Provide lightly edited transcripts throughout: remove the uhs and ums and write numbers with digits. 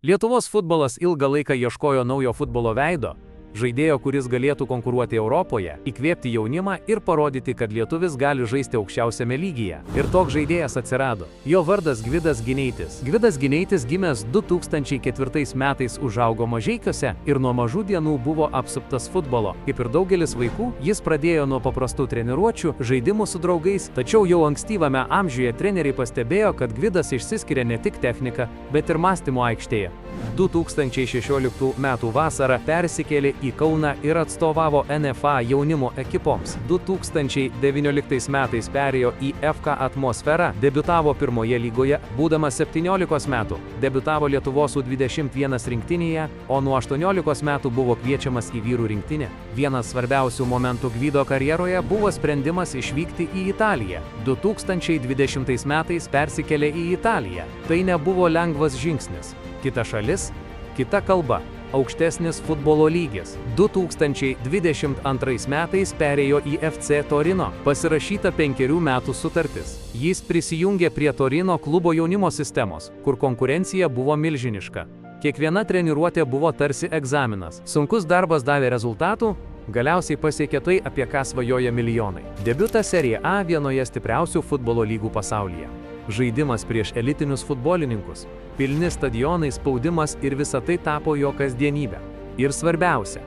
Lietuvos futbolas ilgą laiką ieškojo naujo futbolo veido, žaidėjo, kuris galėtų konkuruoti Europoje, įkvėpti jaunimą ir parodyti, kad lietuvis gali žaisti aukščiausiame lygyje. Ir toks žaidėjas atsirado. Jo vardas Gvidas Gineitis. Gvidas Gineitis gimęs 2004 metais užaugo Mažeikiuose ir nuo mažų dienų buvo apsuptas futbolo. Kaip ir daugelis vaikų, jis pradėjo nuo paprastų treniruočių, žaidimų su draugais, tačiau jau ankstyvame amžiuje treneriai pastebėjo, kad Gvidas išsiskiria ne tik technika, bet ir mąstymo aikštėje. 2016 metų vasarą persikėlė į Kauną ir atstovavo NFA jaunimo ekipoms. 2019 metais perėjo į FK Atmosferą, debiutavo pirmoje lygoje, būdamas 17 metų, debiutavo Lietuvos U21 rinktinėje, o nuo 18 metų buvo kviečiamas į vyrų rinktinę. Vienas svarbiausių momentų Gvido karjeroje buvo sprendimas išvykti į Italiją. 2020 metais persikėlė į Italiją. Tai nebuvo lengvas žingsnis. Kita šalis, kita kalba, aukštesnis futbolo lygis. 2022 metais perėjo į FC Torino, pasirašyta 5 metų sutartis. Jis prisijungė prie Torino klubo jaunimo sistemos, kur konkurencija buvo milžiniška. Kiekviena treniruotė buvo tarsi egzaminas. Sunkus darbas davė rezultatų, galiausiai pasiekė tai, apie ką svajoja milijonai. Debiutas Serie A vienoje stipriausių futbolo lygų pasaulyje. Žaidimas prieš elitinius futbolininkus, pilni stadionai, spaudimas ir visa tai tapo jo kasdienybė. Ir svarbiausia,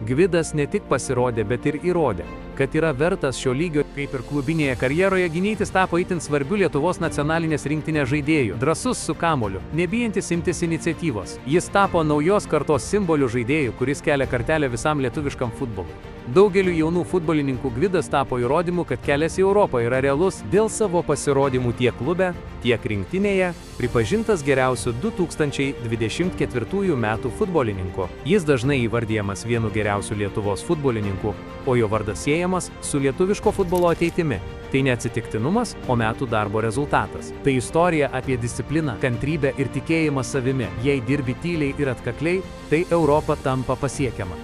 Gvidas ne tik pasirodė, bet ir įrodė, kad yra vertas šio lygio. Kaip ir klubinėje karjeroje, Gineitis tapo itin svarbiu Lietuvos nacionalinės rinktinės žaidėju. Drąsus su kamuoliu, nebijantis imtis iniciatyvos. Jis tapo naujos kartos simbolių žaidėjų, kuris kelia kartelę visam lietuviškam futbolui. Daugeliu jaunų futbolininkų Gvidas tapo įrodymu, kad kelias į Europą yra realus. Dėl savo pasirodymų tiek klube, tiek rinktinėje pripažintas geriausiu 2024 metų futbolininku. Jis dažnai įvardijamas vienu geriausių Lietuvos futbolininkų, o jo vardas siejamas su lietuviško futbolo ateitimi. Tai neatsitiktinumas, o metų darbo rezultatas. Tai istorija apie discipliną, kantrybę ir tikėjimą savimi. Jei dirbi tyliai ir atkakliai, tai Europa tampa pasiekiama.